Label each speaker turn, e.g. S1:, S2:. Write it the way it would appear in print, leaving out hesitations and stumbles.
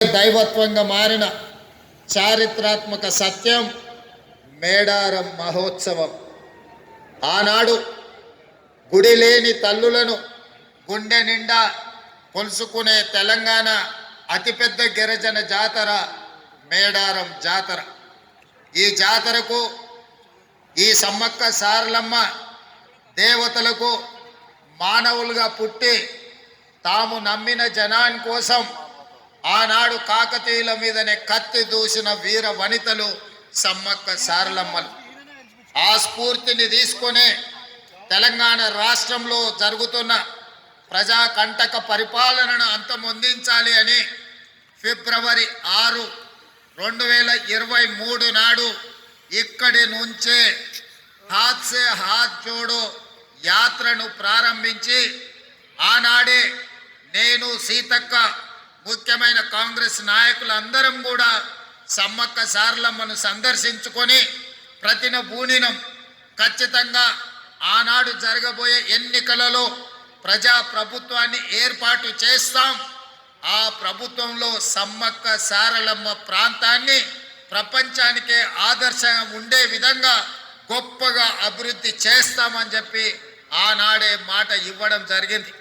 S1: దైవత్వంగా మారిన చారిత్రాత్మక సత్యం మేడారం మహోత్సవం. ఆనాడు గుడి లేని తల్లులను గుండె నిండా కొలుసుకునే తెలంగాణ అతిపెద్ద గిరిజన జాతర మేడారం జాతర. ఈ జాతరకు ఈ సమ్మక్క సారలమ్మ దేవతలకు మానవులుగా పుట్టి తాము నమ్మిన జనాని కోసం ఆనాడు కాకతీయుల మీదనే కత్తి దూసిన వీర వనితలు సమ్మక్క సారలమ్మలు. ఆ స్ఫూర్తిని తీసుకొని తెలంగాణ రాష్ట్రంలో జరుగుతున్న ప్రజాకంటక పరిపాలనను అంతమొందించాలి అని ఫిబ్రవరి 6, 2023 నాడు ఇక్కడి నుంచే హాత్ సే హాత్ జోడో యాత్రను ప్రారంభించి ఆనాడే నేను సీతక్క ముఖ్యమైన కాంగ్రెస్ నాయకులందరం కూడా సమ్మక్క సారలమ్మను సందర్శించుకొని ప్రతినబూనినం ఖచ్చితంగా ఆనాడు జరగబోయే ఎన్నికలలో ప్రజా ప్రభుత్వాన్ని ఏర్పాటు చేస్తాం. ఆ ప్రభుత్వంలో సమ్మక్క సారలమ్మ ప్రాంతాన్ని ప్రపంచానికే ఆదర్శంగా ఉండే విధంగా గొప్పగా అభివృద్ధి చేస్తామని చెప్పి ఆనాడే మాట ఇవ్వడం జరిగింది.